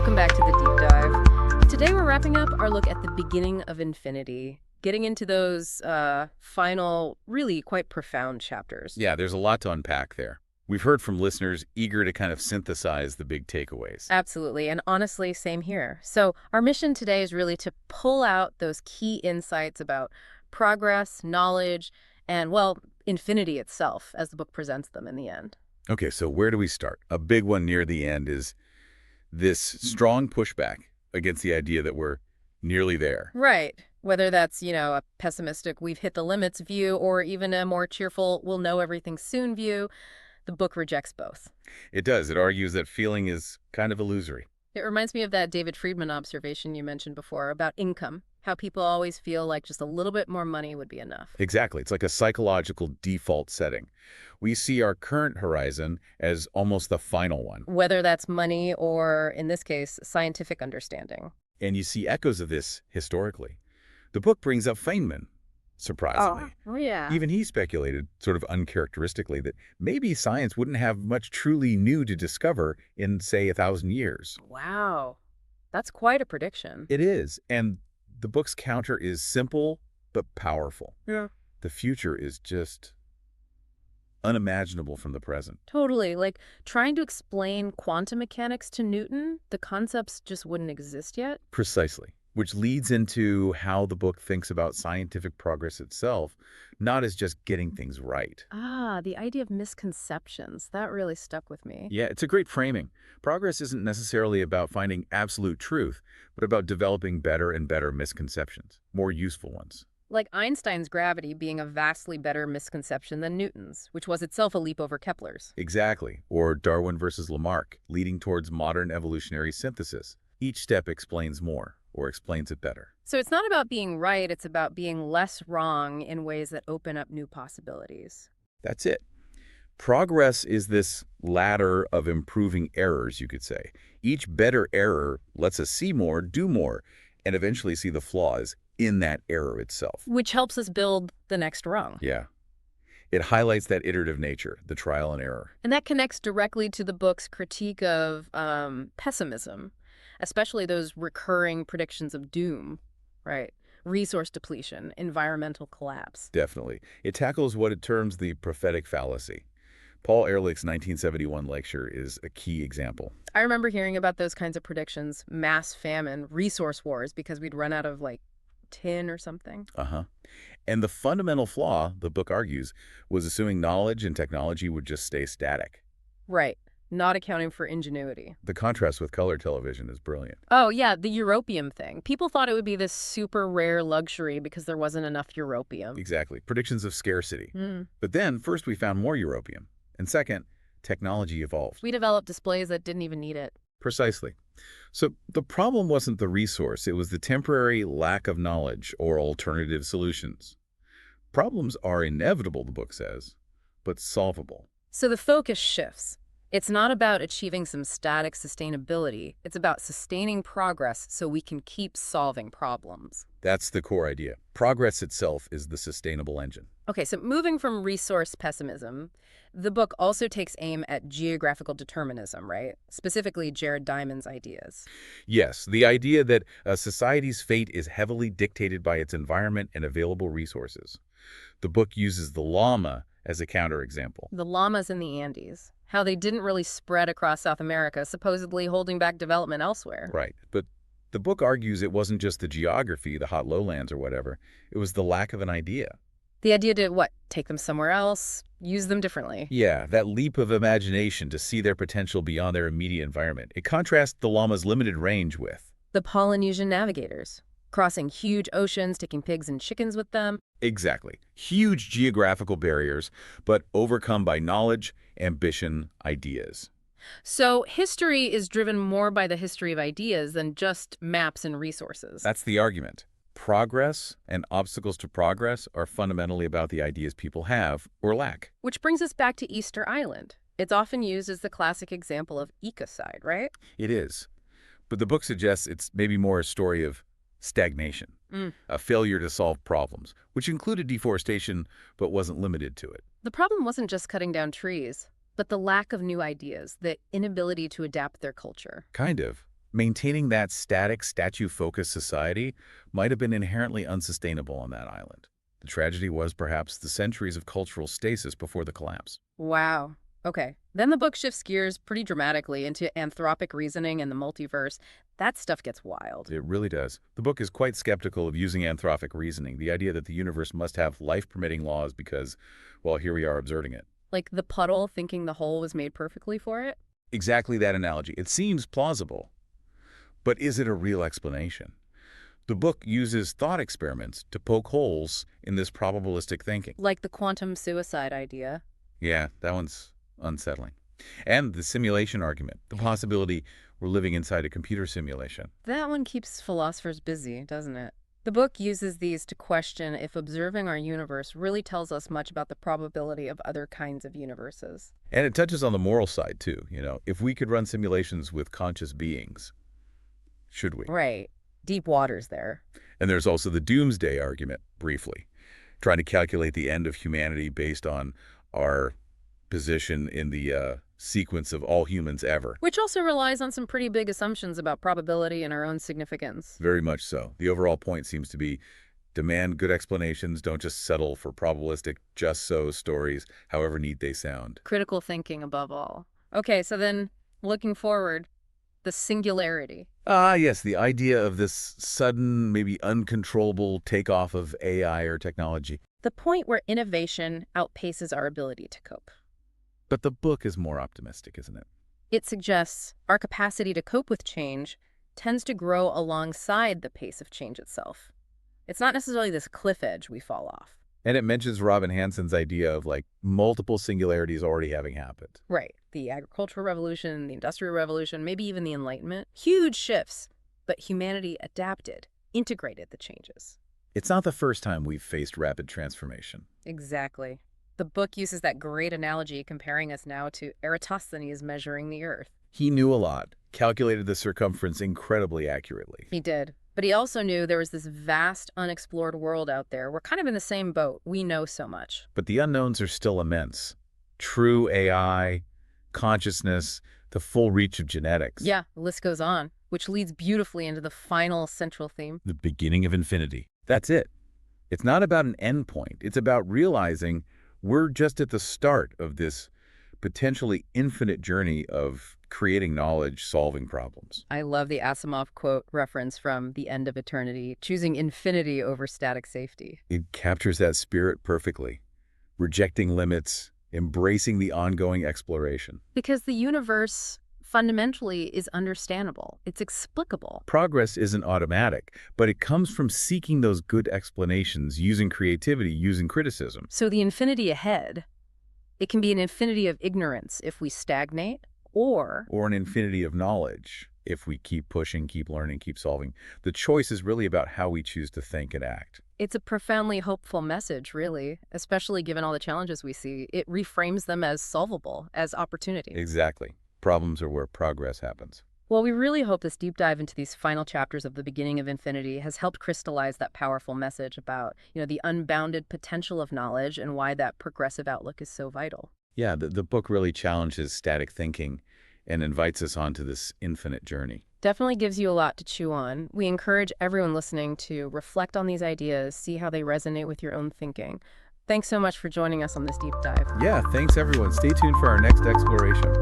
Welcome back to the Deep Dive. Today we're wrapping up our look at the beginning of infinity, getting into those final, really quite profound chapters. Yeah, there's a lot to unpack there. We've heard from listeners eager to kind of synthesize the big takeaways. Absolutely, and honestly, same here. So our mission today is really to pull out those key insights about progress, knowledge, and, well, infinity itself as the book presents them in the end. Okay, so where do we start? A big one near the end is this strong pushback against the idea that we're nearly there. Right. Whether that's, a pessimistic, we've hit the limits view, or even a more cheerful, we'll know everything soon view, the book rejects both. It does. It argues that feeling is kind of illusory. It reminds me of that David Friedman observation you mentioned before about income, how people always feel like just a little bit more money would be enough. Exactly. It's like a psychological default setting. We see our current horizon as almost the final one. Whether that's money or, in this case, scientific understanding. And you see echoes of this historically. The book brings up Feynman, surprisingly. Oh, yeah. Even he speculated, sort of uncharacteristically, that maybe science wouldn't have much truly new to discover in, say, 1,000 years. Wow. That's quite a prediction. It is, and the book's counter is simple but powerful. Yeah. The future is just unimaginable from the present. Totally. Like trying to explain quantum mechanics to Newton, the concepts just wouldn't exist yet. Precisely. Which leads into how the book thinks about scientific progress itself, not as just getting things right. Ah, the idea of misconceptions. That really stuck with me. Yeah, it's a great framing. Progress isn't necessarily about finding absolute truth, but about developing better and better misconceptions, more useful ones. Like Einstein's gravity being a vastly better misconception than Newton's, which was itself a leap over Kepler's. Exactly. Or Darwin versus Lamarck, leading towards modern evolutionary synthesis. Each step explains more, or explains it better. So it's not about being right, it's about being less wrong in ways that open up new possibilities. That's it. Progress is this ladder of improving errors, you could say. Each better error lets us see more, do more, and eventually see the flaws in that error itself. Which helps us build the next rung. Yeah. It highlights that iterative nature, the trial and error. And that connects directly to the book's critique of pessimism, especially those recurring predictions of doom, right? Resource depletion, environmental collapse. Definitely. It tackles what it terms the prophetic fallacy. Paul Ehrlich's 1971 lecture is a key example. I remember hearing about those kinds of predictions, mass famine, resource wars, because we'd run out of, tin or something. And the fundamental flaw, the book argues, was assuming knowledge and technology would just stay static. Right. Not accounting for ingenuity. The contrast with color television is brilliant. Oh, yeah, the europium thing. People thought it would be this super rare luxury because there wasn't enough europium. Exactly. Predictions of scarcity. Mm. But then, first we found more europium. And second, technology evolved. We developed displays that didn't even need it. Precisely. So the problem wasn't the resource, it was the temporary lack of knowledge or alternative solutions. Problems are inevitable, the book says, but solvable. So the focus shifts. It's not about achieving some static sustainability. It's about sustaining progress so we can keep solving problems. That's the core idea. Progress itself is the sustainable engine. Okay, so moving from resource pessimism, the book also takes aim at geographical determinism, right? Specifically, Jared Diamond's ideas. Yes, the idea that a society's fate is heavily dictated by its environment and available resources. The book uses the llama as a counterexample. The llamas in the Andes, how they didn't really spread across South America, supposedly holding back development elsewhere. Right, but the book argues it wasn't just the geography, the hot lowlands or whatever. It was the lack of an idea. The idea to, what, take them somewhere else, use them differently. Yeah, that leap of imagination to see their potential beyond their immediate environment. It contrasts the llama's limited range with the Polynesian navigators, crossing huge oceans, taking pigs and chickens with them. Exactly. Huge geographical barriers, but overcome by knowledge, ambition, ideas. So history is driven more by the history of ideas than just maps and resources. That's the argument. Progress and obstacles to progress are fundamentally about the ideas people have or lack. Which brings us back to Easter Island. It's often used as the classic example of ecocide, right? It is. But the book suggests it's maybe more a story of stagnation, a failure to solve problems, which included deforestation but wasn't limited to it. The problem wasn't just cutting down trees, but the lack of new ideas, the inability to adapt their culture. Kind of. Maintaining that static, statue-focused society might have been inherently unsustainable on that island. The tragedy was perhaps the centuries of cultural stasis before the collapse. Wow. Okay. Then the book shifts gears pretty dramatically into anthropic reasoning and the multiverse. That stuff gets wild. It really does. The book is quite skeptical of using anthropic reasoning, the idea that the universe must have life-permitting laws because, well, here we are observing it. Like the puddle thinking the hole was made perfectly for it? Exactly that analogy. It seems plausible, but is it a real explanation? The book uses thought experiments to poke holes in this probabilistic thinking. Like the quantum suicide idea. Yeah, that one's unsettling. And the simulation argument, the possibility we're living inside a computer simulation. That one keeps philosophers busy, doesn't it? The book uses these to question if observing our universe really tells us much about the probability of other kinds of universes. And it touches on the moral side, too. If we could run simulations with conscious beings, should we? Right. Deep waters there. And there's also the doomsday argument, briefly, trying to calculate the end of humanity based on our position in the sequence of all humans ever. Which also relies on some pretty big assumptions about probability and our own significance. Very much so. The overall point seems to be demand good explanations, don't just settle for probabilistic just-so stories, however neat they sound. Critical thinking above all. Okay, so then, looking forward, the singularity. Ah, yes, the idea of this sudden, maybe uncontrollable takeoff of AI or technology. The point where innovation outpaces our ability to cope. But the book is more optimistic, isn't it? It suggests our capacity to cope with change tends to grow alongside the pace of change itself. It's not necessarily this cliff edge we fall off. And it mentions Robin Hanson's idea of multiple singularities already having happened. Right. The agricultural revolution, the industrial revolution, maybe even the Enlightenment. Huge shifts, but humanity adapted, integrated the changes. It's not the first time we've faced rapid transformation. Exactly. The book uses that great analogy comparing us now to Eratosthenes measuring the Earth. He knew a lot, calculated the circumference incredibly accurately. He did. But he also knew there was this vast, unexplored world out there. We're kind of in the same boat. We know so much. But the unknowns are still immense. True AI, consciousness, the full reach of genetics. Yeah, the list goes on, which leads beautifully into the final central theme. The beginning of infinity. That's it. It's not about an endpoint. It's about realizing we're just at the start of this potentially infinite journey of creating knowledge, solving problems. I love the Asimov quote reference from The End of Eternity, choosing infinity over static safety. It captures that spirit perfectly, rejecting limits, embracing the ongoing exploration. Because the universe fundamentally is understandable. It's explicable. Progress isn't automatic, but it comes from seeking those good explanations, using creativity, using criticism. So the infinity ahead, it can be an infinity of ignorance if we stagnate, or an infinity of knowledge if we keep pushing, keep learning, keep solving. The choice is really about how we choose to think and act. It's a profoundly hopeful message, really, especially given all the challenges we see. It reframes them as solvable, as opportunity. Exactly. Problems are where progress happens. Well, we really hope this deep dive into these final chapters of The Beginning of Infinity has helped crystallize that powerful message about, the unbounded potential of knowledge and why that progressive outlook is so vital. Yeah, the book really challenges static thinking and invites us onto this infinite journey. Definitely gives you a lot to chew on. We encourage everyone listening to reflect on these ideas, see how they resonate with your own thinking. Thanks so much for joining us on this deep dive. Yeah, thanks everyone. Stay tuned for our next exploration.